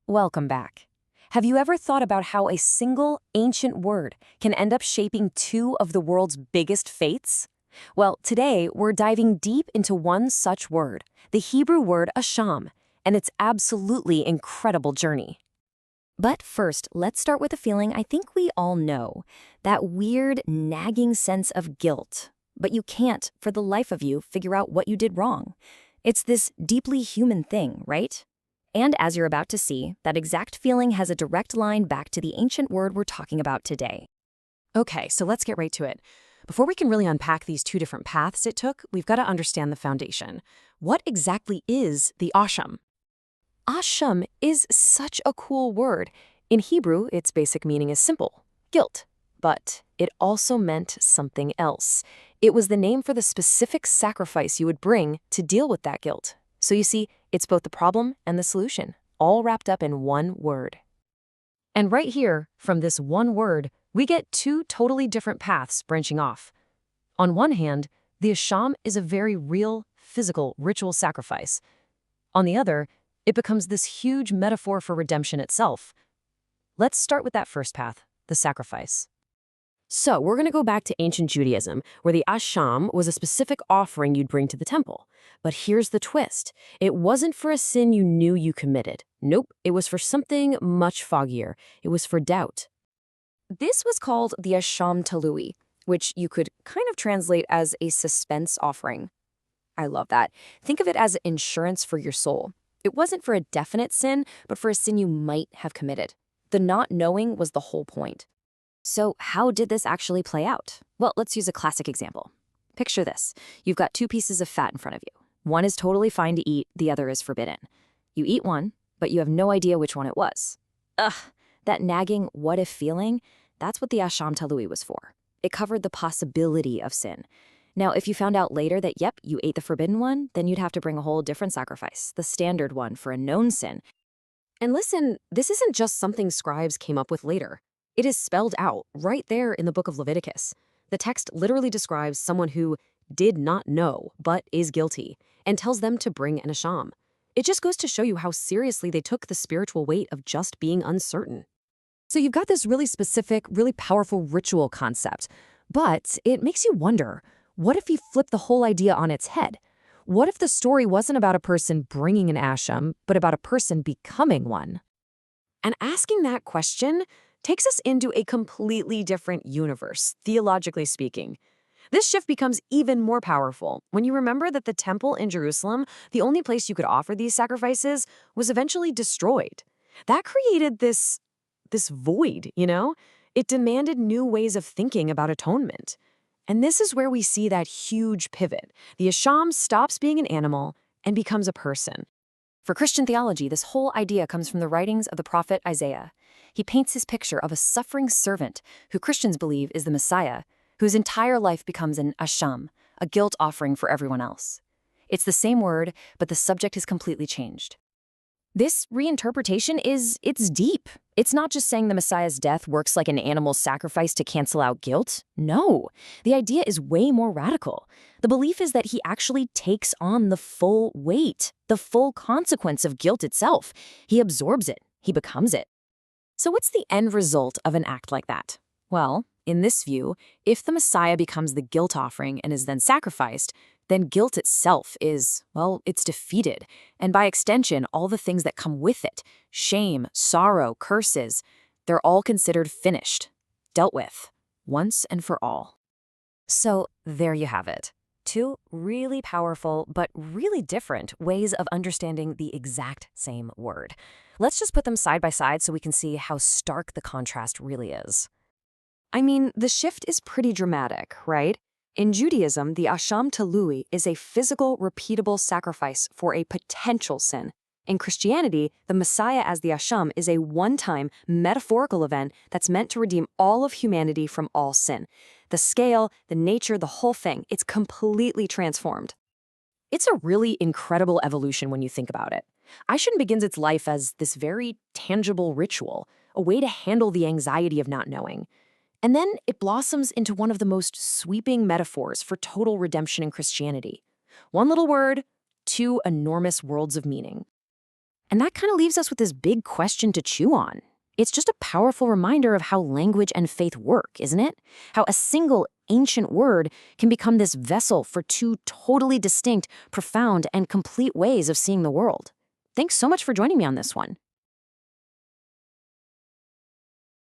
Welcome back. Have you ever thought about how a single ancient word can end up shaping two of the world's biggest faiths? Well, today we're diving deep into one such word, the Hebrew word Asham, and its absolutely incredible journey. But first, let's start with a feeling I think we all know, that weird, nagging sense of guilt. But you can't, for the life of you, figure out what you did wrong. It's this deeply human thing, right? And as you're about to see, that exact feeling has a direct line back to the ancient word we're talking about today. Okay, so let's get right to it. Before we can really unpack these two different paths it took, we've got to understand the foundation. What exactly is the Asham? Asham is such a cool word. In Hebrew, its basic meaning is simple, guilt. But it also meant something else. It was the name for the specific sacrifice you would bring to deal with that guilt. So you see, it's both the problem and the solution, all wrapped up in one word. And right here, from this one word, we get two totally different paths branching off. On one hand, the Asham is a very real, physical, ritual sacrifice. On the other, it becomes this huge metaphor for redemption itself. Let's start with that first path, the sacrifice. So we're going to go back to ancient Judaism, where the Asham was a specific offering you'd bring to the temple. But here's the twist. It wasn't for a sin you knew you committed. Nope, it was for something much foggier. It was for doubt. This was called the Asham Talúi, which you could kind of translate as a suspense offering. I love that. Think of it as insurance for your soul. It wasn't for a definite sin, but for a sin you might have committed. The not knowing was the whole point. So how did this actually play out? Well, let's use a classic example. Picture this. You've got two pieces of fat in front of you. One is totally fine to eat, the other is forbidden. You eat one, but you have no idea which one it was. Ugh, that nagging what-if feeling, that's what the Asham Talúi was for. It covered the possibility of sin. Now, if you found out later that, yep, you ate the forbidden one, then you'd have to bring a whole different sacrifice, the standard one for a known sin. And listen, this isn't just something scribes came up with later. It is spelled out right there in the book of Leviticus. The text literally describes someone who did not know but is guilty and tells them to bring an Asham. It just goes to show you how seriously they took the spiritual weight of just being uncertain. So you've got this really specific, really powerful ritual concept. But it makes you wonder, what if you flip the whole idea on its head? What if the story wasn't about a person bringing an Asham, but about a person becoming one? And asking that question takes us into a completely different universe, theologically speaking. This shift becomes even more powerful when you remember that the temple in Jerusalem, the only place you could offer these sacrifices, was eventually destroyed. That created this void, you know? It demanded new ways of thinking about atonement. And this is where we see that huge pivot. The Asham stops being an animal and becomes a person. For Christian theology, this whole idea comes from the writings of the prophet Isaiah. He paints his picture of a suffering servant who Christians believe is the Messiah, whose entire life becomes an Asham, a guilt offering for everyone else. It's the same word, but the subject is completely changed. This reinterpretation it's deep. It's not just saying the Messiah's death works like an animal sacrifice to cancel out guilt. No, the idea is way more radical. The belief is that he actually takes on the full weight, the full consequence of guilt itself. He absorbs it. He becomes it. So what's the end result of an act like that? Well, in this view, if the Messiah becomes the guilt offering and is then sacrificed, then guilt itself is, well, it's defeated. And by extension, all the things that come with it, shame, sorrow, curses, they're all considered finished, dealt with, once and for all. So there you have it. Two really powerful, but really different ways of understanding the exact same word. Let's just put them side by side so we can see how stark the contrast really is. I mean, the shift is pretty dramatic, right? In Judaism, the Asham Talúi is a physical, repeatable sacrifice for a potential sin. In Christianity, the Messiah as the Asham is a one-time, metaphorical event that's meant to redeem all of humanity from all sin. The scale, the nature, the whole thing, it's completely transformed. It's a really incredible evolution when you think about it. Asham begins its life as this very tangible ritual, a way to handle the anxiety of not knowing. And then it blossoms into one of the most sweeping metaphors for total redemption in Christianity. One little word, two enormous worlds of meaning. And that kind of leaves us with this big question to chew on. It's just a powerful reminder of how language and faith work, isn't it? How a single ancient word can become this vessel for two totally distinct, profound, and complete ways of seeing the world. Thanks so much for joining me on this one.